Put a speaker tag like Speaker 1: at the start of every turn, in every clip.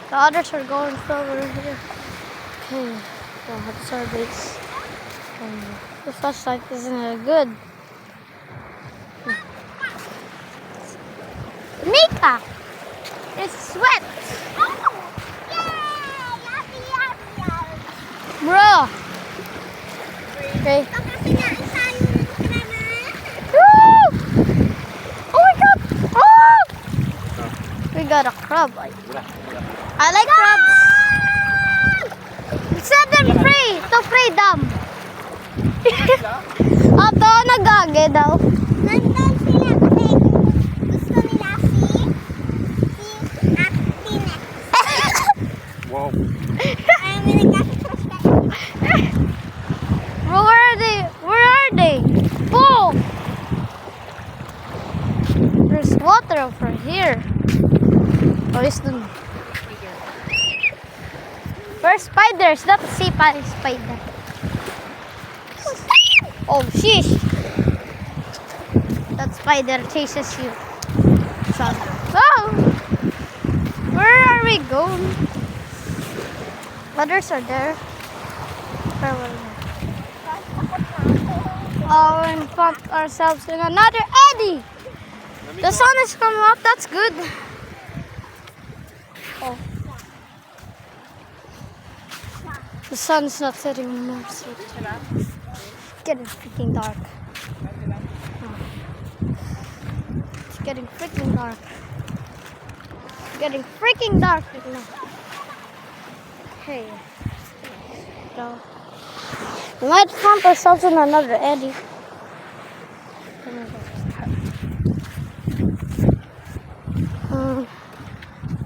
Speaker 1: The others are going over here. Okay, so that's our base. The flashlight isn't good. Mika! It's wet! Bro! Okay. Woo! Oh my god! Oh! We got a crab. I like crabs. Set them free to freedom. Ato, nagage daw.
Speaker 2: Nandun sila kasi gusto nila si Actinex.
Speaker 3: Wow.
Speaker 2: Ayaw may nagkakakrush ka.
Speaker 1: Bro, where are they? Where are they? Oh! There's water over here. Oh, it's done. Where's spiders? That's a spider. Oh, sheesh. That spider chases you. Oh! Where are we going? Others are there. Where were they? Oh, and found ourselves in another eddy. The sun is coming up. That's good. Oh. The sun's not setting anymore. So it's getting freaking dark. Oh. It's getting freaking dark. It's getting freaking dark right now. Hey. So, we might find ourselves in another eddy.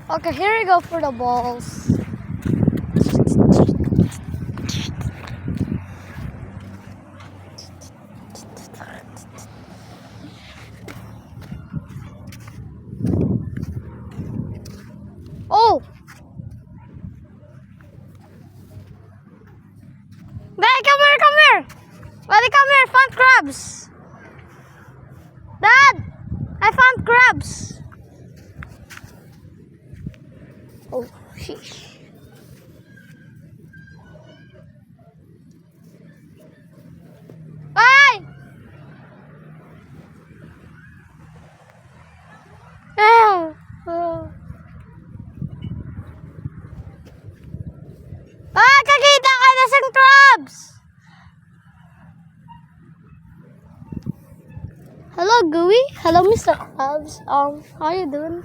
Speaker 1: Okay, here we go for the balls. Oh! Dad, come here, come here! Daddy, come here, found crabs! Dad! I found crabs! Oh, sheesh. Bye! Oh. Kakita ka na sa crabs! Hello, Gooey. Hello, Mr. Krabs. How are you doing?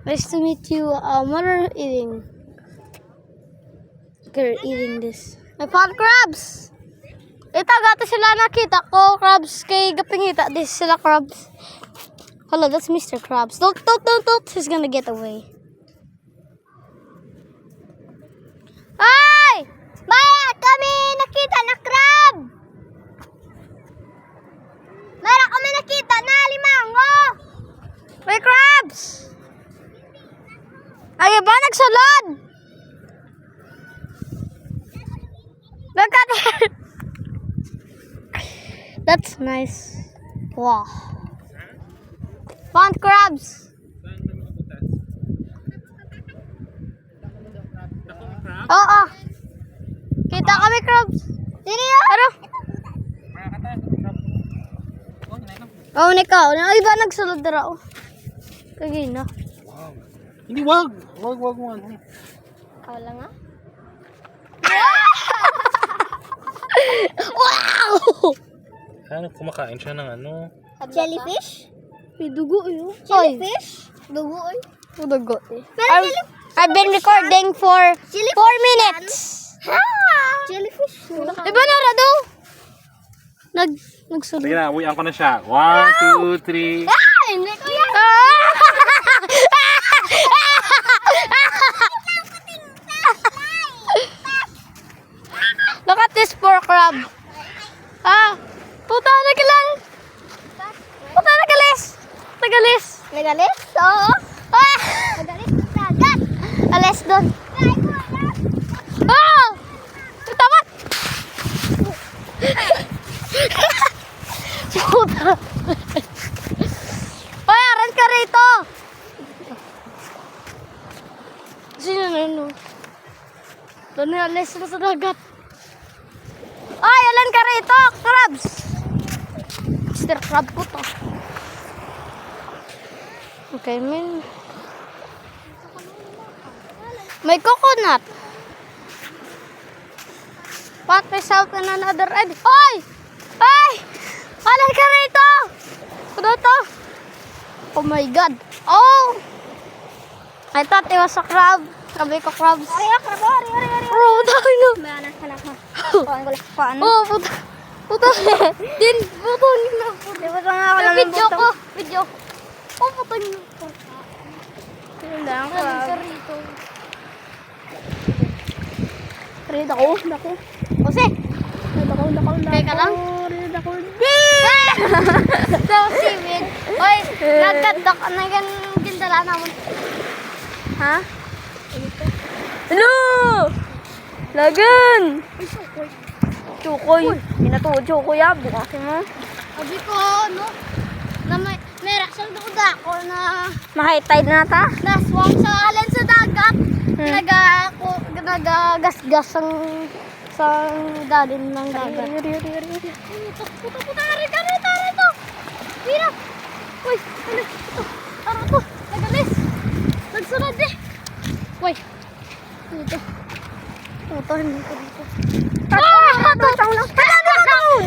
Speaker 1: Nice to meet you. What are you eating? You're eating this. I found crabs! Ito, gato sila nakita ko. Crabs kay gapingita. This sila crabs. Hello, that's Mr. Krabs. Don't. He's gonna get away. Ay!
Speaker 2: Maya, kami nakita na crab! Meron kami nakita na limango!
Speaker 1: May crabs! Ay, ba nagsulod? Look at it! That's nice. Wow. Found crabs. Oo. Kita kami crabs. Sino yun? Ano? Oh, ikaw. Ay, ba nagsulod na raw? Kagina.
Speaker 3: Wow. Hindi, wag. Wag mo ano.
Speaker 1: Ikaw lang ah. Wow!
Speaker 3: Ano, kumakain siya ng ano?
Speaker 2: Jellyfish?
Speaker 1: May dugo yun.
Speaker 2: Jellyfish?
Speaker 1: Dugo eh. Dugo eh.
Speaker 2: Pero
Speaker 1: I've been recording for 4 minutes.
Speaker 2: Ha! Jellyfish?
Speaker 1: Diba na, Rado? Nagsulod.
Speaker 3: Sige na, uwian ko na siya. 1, 2, 3.
Speaker 1: Ah! Hindi ko yan. Look at this poor crab. Ah! Puta, nagalan. Puta, nagalis. Nagalis.
Speaker 2: Nagalis? Oo.
Speaker 1: Ah!
Speaker 2: Nagalis na dagat.
Speaker 1: Alis doon. Oh! Tamat! Puta. Oy, aran ka rito. sino na yun? Doon na, alis na sa dagat. Ay, alan ka rito, crabs! Mr. Crab po to. Okay, man. May coconut. Pat myself in another end. Hoy! Ay! Alan ka rito! Ano to? Oh my God. Oh! I thought it was a crab. Sabi ko crabs.
Speaker 2: Ari, ari.
Speaker 1: Oh, dahil no.
Speaker 2: May anak ko. Kuhaan ko lang. Kuhaan.
Speaker 1: Oh, puta. Puta. Din, puta.
Speaker 2: Di ba lang ako lang
Speaker 1: Video ko. Video. Oh, puta.
Speaker 2: Hindi lang ko.
Speaker 1: Alan ka rito.
Speaker 2: Red ako. Dako.
Speaker 1: Jose.
Speaker 2: Dako.
Speaker 1: Teka lang.
Speaker 2: Red ako.
Speaker 1: So, seaweed. Oy, nagkandak na gan gindala naman.
Speaker 2: Ha? Hello! Lagan! Chukoy. Minatuod chukoy ah. Bukasin mo.
Speaker 1: Sabi ko, ano? Na may raksang duda ko na
Speaker 2: Mahigh tide na ta.
Speaker 1: naswang sa alan sa dagat. Nagagasgas ang sa dalim ng dagat. Puta, rito. Mira. Uy, ano ito? Tara to. Nagalis. Nagsunod eh. Uy. Dito. Ito, hindi ko dito.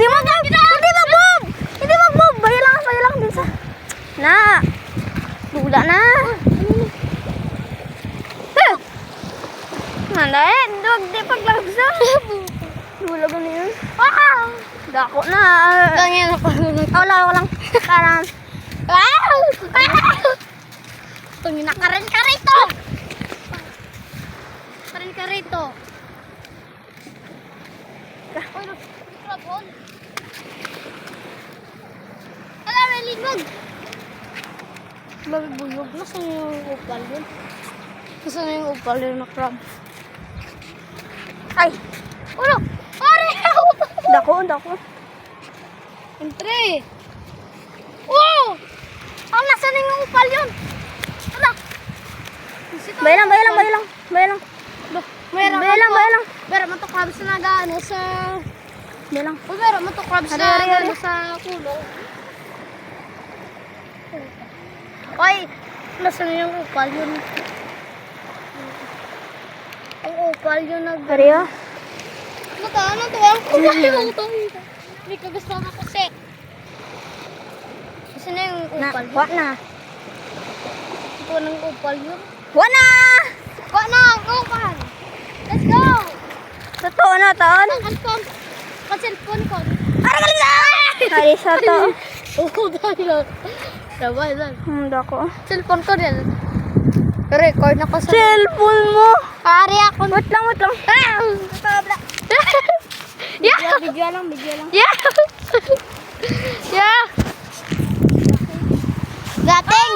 Speaker 2: Di mag-move! Hindi mag-move! Bayo lang din sa... Na! Dula na! Nanday, duwag di paglagsa. Dula ba na yun? Dako na.
Speaker 1: Ganyan ako.
Speaker 2: Wala lang. Parang...
Speaker 1: Tungin na karen ka rito. Karen ka rito. Uy, crabon. Ala, may ligog. Mabibuyog. Nasaan yung upal yun? Nasaan yung upal yun na crab?
Speaker 2: Ay!
Speaker 1: Ulo! Pare!
Speaker 2: Dako.
Speaker 1: Entre! Wow! Ang nasaan yung upal yun? Ala!
Speaker 2: Bayo lang.
Speaker 1: Meron
Speaker 2: lang.
Speaker 1: Meron man to crabs na nag-ano sa...
Speaker 2: Bayo lang.
Speaker 1: Uy, meron man to crabs na
Speaker 2: Ari.
Speaker 1: nag-ano sa kulong. Ay! Nasaan yung upal yun? Ang upal yun nag...
Speaker 2: Ariyo?
Speaker 1: Ano to? Ang kulay mo to. Hindi ka gusto na kasi. Kasi na yung upal yun.
Speaker 2: Wak na.
Speaker 1: Ito ng upal yun.
Speaker 2: Wak na!
Speaker 1: Wala na ang upal. Let's go!
Speaker 2: Totoo na, Ton.
Speaker 1: Ang cellphone ko.
Speaker 2: Ari sa to.
Speaker 1: Oo, dahil. Sabay lang.
Speaker 2: Dako.
Speaker 1: Cellphone ko din. Record na ko sa...
Speaker 2: Cellphone mo!
Speaker 1: Kari ako.
Speaker 2: Wait lang.
Speaker 1: Yeah!
Speaker 2: Video lang.
Speaker 1: Yeah! Yeah! Dating!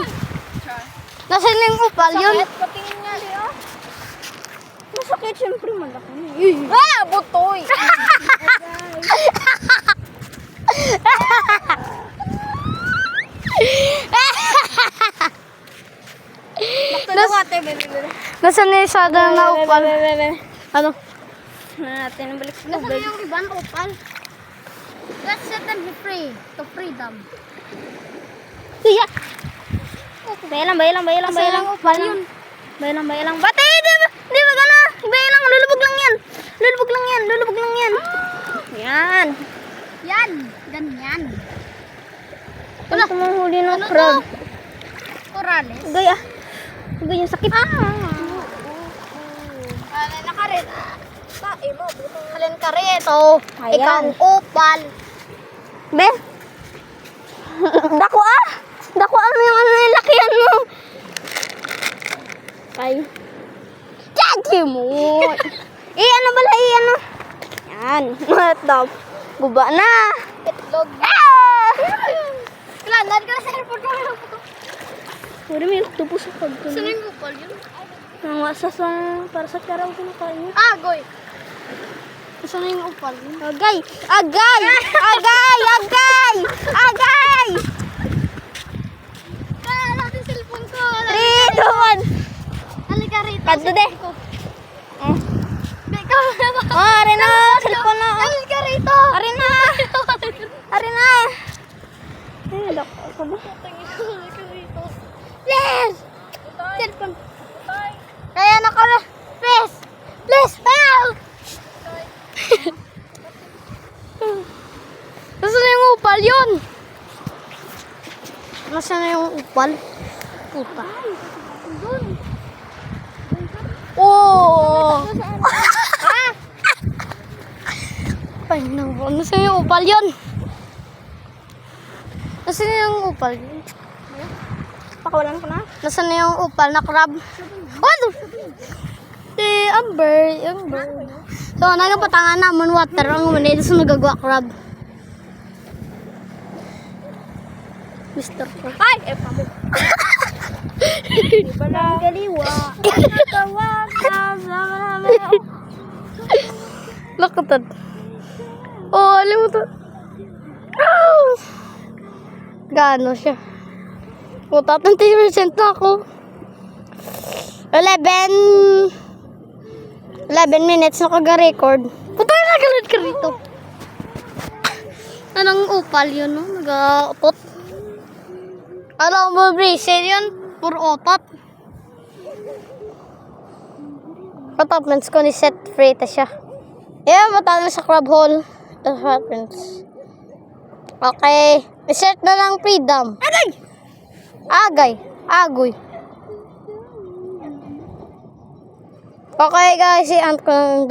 Speaker 1: Nasaan yung upal yun?
Speaker 2: Patingin nga, Leo. Masakit, syempre, malaki na.
Speaker 1: Ah! Butoy! Nasaan yung isa na upal? Ano?
Speaker 2: Natin ang balik sa
Speaker 1: Nasaan
Speaker 2: tubig.
Speaker 1: yung ibang upal? Let's set them free. To freedom.
Speaker 2: Iya! Bayo lang.
Speaker 1: Nasaan yung upal yun?
Speaker 2: Bayo lang. Bate, di ba gana? Bayo lang, lulubog lang yan. Yan.
Speaker 1: Yan! Ganyan.
Speaker 2: Ano sa mga huli ng
Speaker 1: Ano
Speaker 2: crab?
Speaker 1: to? Corales.
Speaker 2: Gaya. Gaya yung sakit.
Speaker 1: Alin ka rin. Alin ka rin ito.
Speaker 2: Ayan.
Speaker 1: Ikaw ang upal.
Speaker 2: Be? Dako mo yung ano yung lakihan mo. Ay. Daddy mo. Ano bala, ano? Yan. Matap. Guba na.
Speaker 1: Itlog. Kailangan ka sa airport ko.
Speaker 2: Pwede may tupo sa pagkain.
Speaker 1: Saan yung upal yun?
Speaker 2: Ang wasasang para sa karaw kinakain niya.
Speaker 1: Agoy. Saan yung upal yun?
Speaker 2: Agay!
Speaker 1: Kaya natin cellphone ko.
Speaker 2: 3, 2, 1.
Speaker 1: Halika rito.
Speaker 2: Kadto de. Ari na, cellphone na.
Speaker 1: Alis ka rito!
Speaker 2: Ari na. Ari na. Ay, loko ko ba?
Speaker 1: Please! Cellphone. Kaya na kami. Please! Please! Help! Nasaan na yung upal yun? Nasaan na yung upal? Puta. Oh! Ay, naku. Nasaan yung upal yun? Nasaan na yung upal yun?
Speaker 2: Pakawalan ko na.
Speaker 1: Nasaan na yung upal na crab? Ano? Amber. So, nagapatangan naman water ang manila sa nagagawa crab. Mr. Crab.
Speaker 2: Ay! Pabo. Iba lang galiwa. Tawag na sa
Speaker 1: Lakatan. Oh, alam mo to. Oh! Gaano siya? Puta, 20% na ako. 11 minutes na kaga-record. Puta, nagalit ka rito. Anong upal yun, no? Nag-utot. Alam mo, bracelet yun. Puro otot. Attachments ko ni set free ta siya. Yeah, matalo sa crab hole. That happens. Okay. I-set na lang freedom. Agoy. Okay guys, i-end ko lang